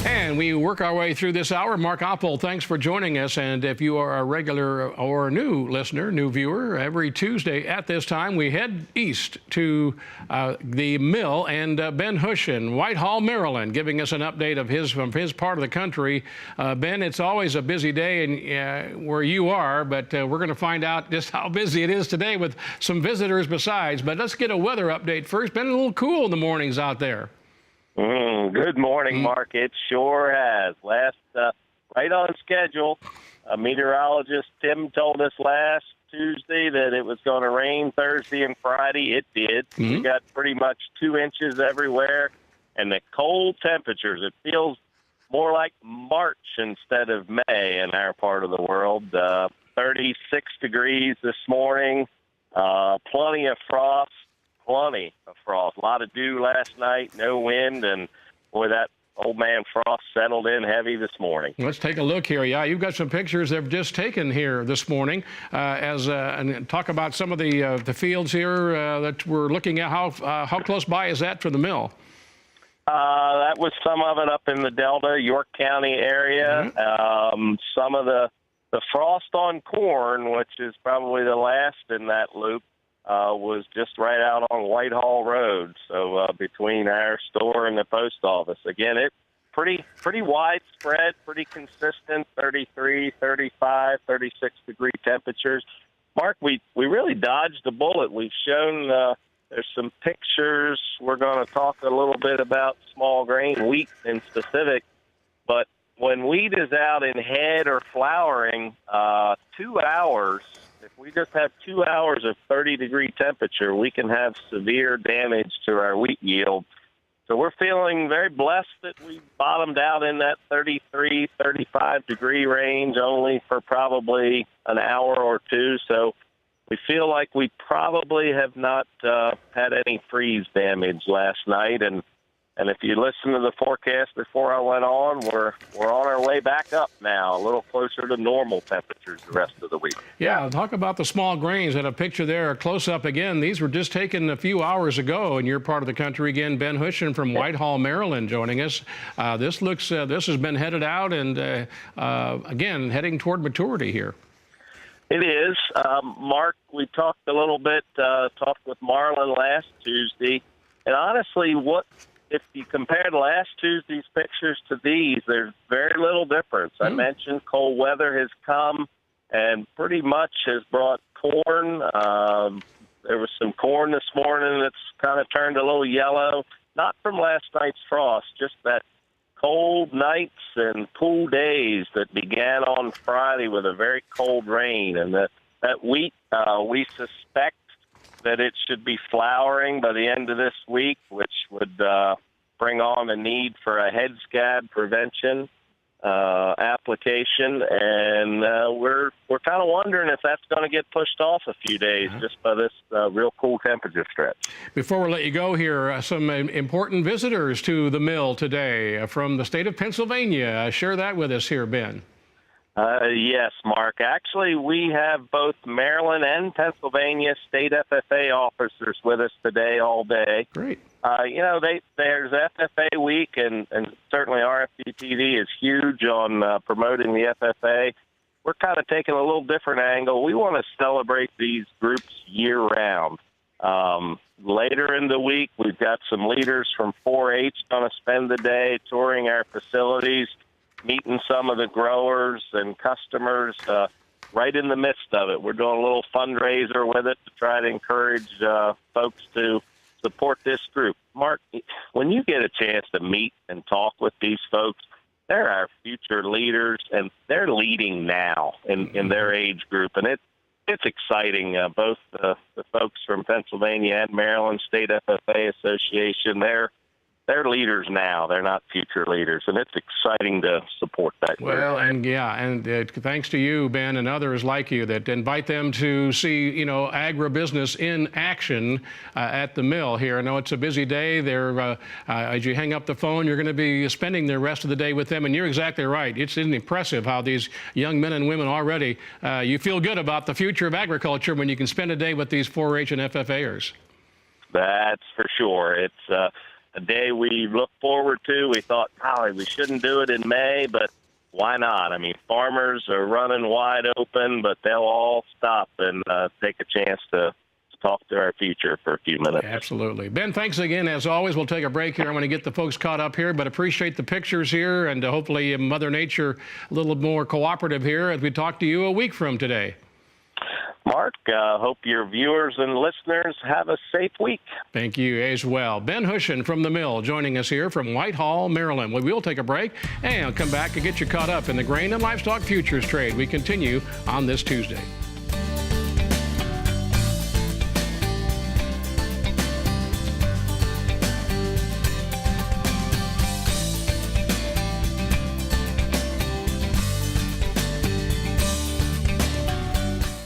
And we work our way through this hour. Mark Oppold, thanks for joining us. And if you are a regular or new listener, new viewer, every Tuesday at this time, we head east to the mill and Ben Hushon, Whitehall, Maryland, giving us an update of from his part of the country. Ben, it's always a busy day where you are, but we're going to find out just how busy it is today with some visitors besides. But let's get a weather update first. Been a little cool in the mornings out there. Good morning, Mark. It sure has. Right on schedule. Meteorologist Tim told us last Tuesday that it was going to rain Thursday and Friday. It did. We got pretty much 2 inches everywhere. And the cold temperatures, it feels more like March instead of May in our part of the world. 36 degrees this morning, plenty of frost. A lot of dew last night, no wind, and boy, that old man frost settled in heavy this morning. Let's take a look here. Yeah, you've got some pictures they've just taken here this morning and talk about some of the fields here that we're looking at. How close by is that for the mill? That was some of it up in the Delta, York County area. Some of the frost on corn, which is probably the last in that loop, was just right out on Whitehall Road, so between our store and the post office. Again, it pretty widespread, pretty consistent, 33, 35, 36-degree temperatures. Mark, we really dodged a bullet. We've shown there's some pictures. We're going to talk a little bit about small grain, wheat in specific, but when wheat is out in head or flowering, 2 hours, if we just have 2 hours of 30-degree temperature, we can have severe damage to our wheat yield. So we're feeling very blessed that we bottomed out in that 33, 35-degree range only for probably an hour or two. So we feel like we probably have not had any freeze damage last night. And if you listen to the forecast before I went on, we're on our way back up now, a little closer to normal temperatures the rest of the week. Yeah, talk about the small grains. And a picture there, a close-up again. These were just taken a few hours ago in your part of the country. Again, Ben Hushon from Whitehall, Maryland, joining us. This has been headed out and, again, heading toward maturity here. It is. Mark, we talked a little bit, talked with Marlon last Tuesday. And honestly, if you compare last Tuesday's pictures to these, there's very little difference. I mentioned cold weather has come and pretty much has brought corn. There was some corn this morning that's kind of turned a little yellow, not from last night's frost, just that cold nights and cool days that began on Friday with a very cold rain. And that wheat, we suspect that it should be flowering by the end of this week, which would bring on a need for a head scab prevention application. And we're kind of wondering if that's going to get pushed off a few days just by this real cool temperature stretch. Before we let you go here, some important visitors to the mill today from the state of Pennsylvania. Share that with us here, Ben. Yes, Mark. Actually, we have both Maryland and Pennsylvania state FFA officers with us today all day. Great. There's FFA week, and certainly RFD-TV is huge on promoting the FFA. We're kind of taking a little different angle. We want to celebrate these groups year-round. Later in the week, we've got some leaders from 4-H going to spend the day touring our facilities, meeting some of the growers and customers right in the midst of it. We're doing a little fundraiser with it to try to encourage folks to support this group. Mark, when you get a chance to meet and talk with these folks, they're our future leaders, and they're leading now in their age group. And it's exciting. Both the folks from Pennsylvania and Maryland State FFA Association, they're leaders now. They're not future leaders, and it's exciting to support that group. Well, and thanks to you, Ben, and others like you that invite them to see, agribusiness in action at the mill here. I know it's a busy day. As you hang up the phone, you're going to be spending the rest of the day with them, and you're exactly right. It's impressive how these young men and women already, you feel good about the future of agriculture when you can spend a day with these 4-H and FFAers. That's for sure. It's a day we look forward to. We thought, golly, we shouldn't do it in May, but why not? I mean, farmers are running wide open, but they'll all stop and take a chance to talk to our future for a few minutes. Absolutely. Ben, thanks again. As always, we'll take a break here. I want to get the folks caught up here, but appreciate the pictures here, and hopefully Mother Nature a little more cooperative here as we talk to you a week from today. Mark, hope your viewers and listeners have a safe week. Thank you as well. Ben Hushon from the Mill joining us here from Whitehall, Maryland. We will take a break and come back and get you caught up in the grain and livestock futures trade. We continue on this Tuesday.